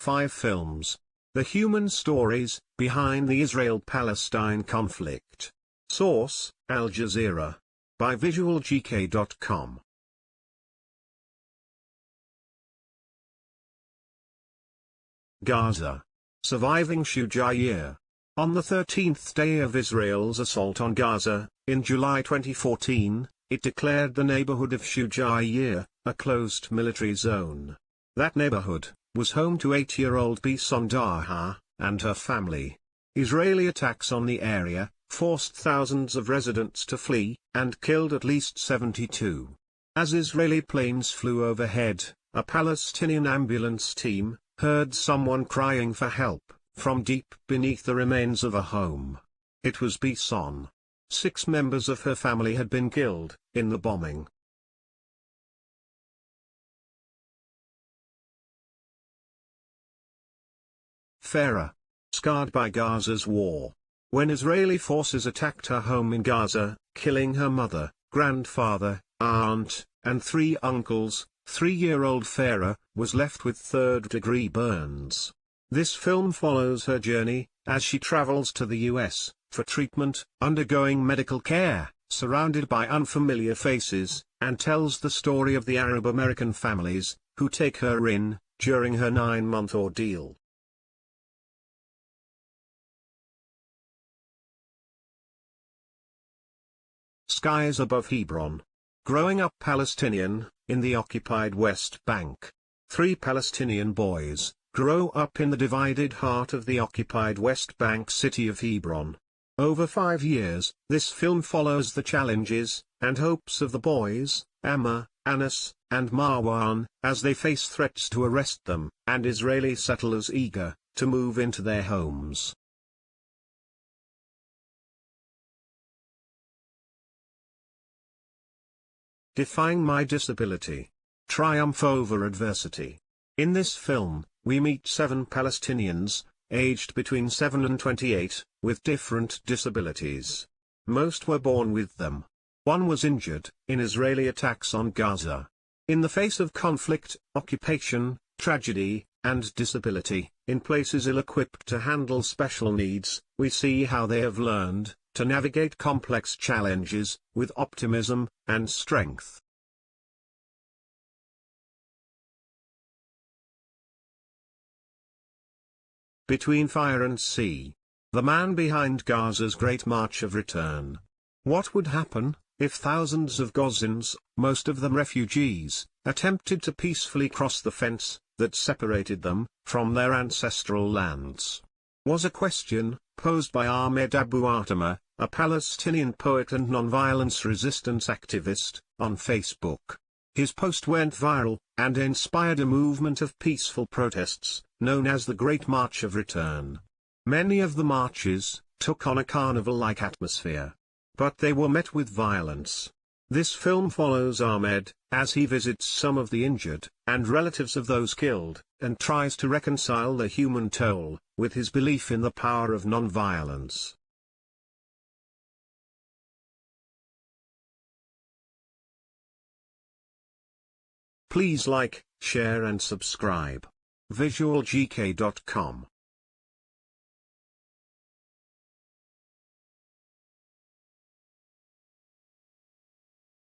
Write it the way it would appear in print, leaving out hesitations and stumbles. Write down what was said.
5 films. The human stories behind the Israel-Palestine conflict. Source: Al Jazeera. By visualgk.com. Gaza. Surviving Shujayea. On the 13th day of Israel's assault on Gaza, in July 2014, it declared the neighbourhood of Shujayea a closed military zone. That neighbourhood was home to 8-year-old Bisan Daher and her family. Israeli attacks on the area forced thousands of residents to flee, and killed at least 72. As Israeli planes flew overhead, a Palestinian ambulance team heard someone crying for help from deep beneath the remains of a home. It was Bisan. 6 members of her family had been killed in the bombing. Farah. Scarred by Gaza's war. When Israeli forces attacked her home in Gaza, killing her mother, grandfather, aunt, and 3 uncles, 3-year-old Farah was left with third-degree burns. This film follows her journey, as she travels to the US, for treatment, undergoing medical care, surrounded by unfamiliar faces, and tells the story of the Arab-American families, who take her in, during her 9-month ordeal. Skies above Hebron. Growing up Palestinian, in the occupied West Bank. 3 Palestinian boys grow up in the divided heart of the occupied West Bank city of Hebron. Over 5 years, this film follows the challenges and hopes of the boys, Amma, Anas, and Marwan, as they face threats to arrest them, and Israeli settlers eager to move into their homes. Defying My Disability. Triumph over adversity. In this film, we meet 7 Palestinians, aged between 7 and 28, with different disabilities. Most were born with them. One was injured in Israeli attacks on Gaza. In the face of conflict, occupation, tragedy, and disability, in places ill-equipped to handle special needs, we see how they have learned to navigate complex challenges with optimism and strength. Between Fire and Sea. The man behind Gaza's Great March of Return. What would happen if thousands of Gazans, most of them refugees, attempted to peacefully cross the fence that separated them from their ancestral lands? Was a question posed by Ahmed Abu Atama, a Palestinian poet and nonviolence resistance activist, on Facebook. His post went viral, and inspired a movement of peaceful protests, known as the Great March of Return. Many of the marches took on a carnival-like atmosphere. But they were met with violence. This film follows Ahmed, as he visits some of the injured, and relatives of those killed, and tries to reconcile the human toll with his belief in the power of non-violence. Please like, share and subscribe. visualgk.com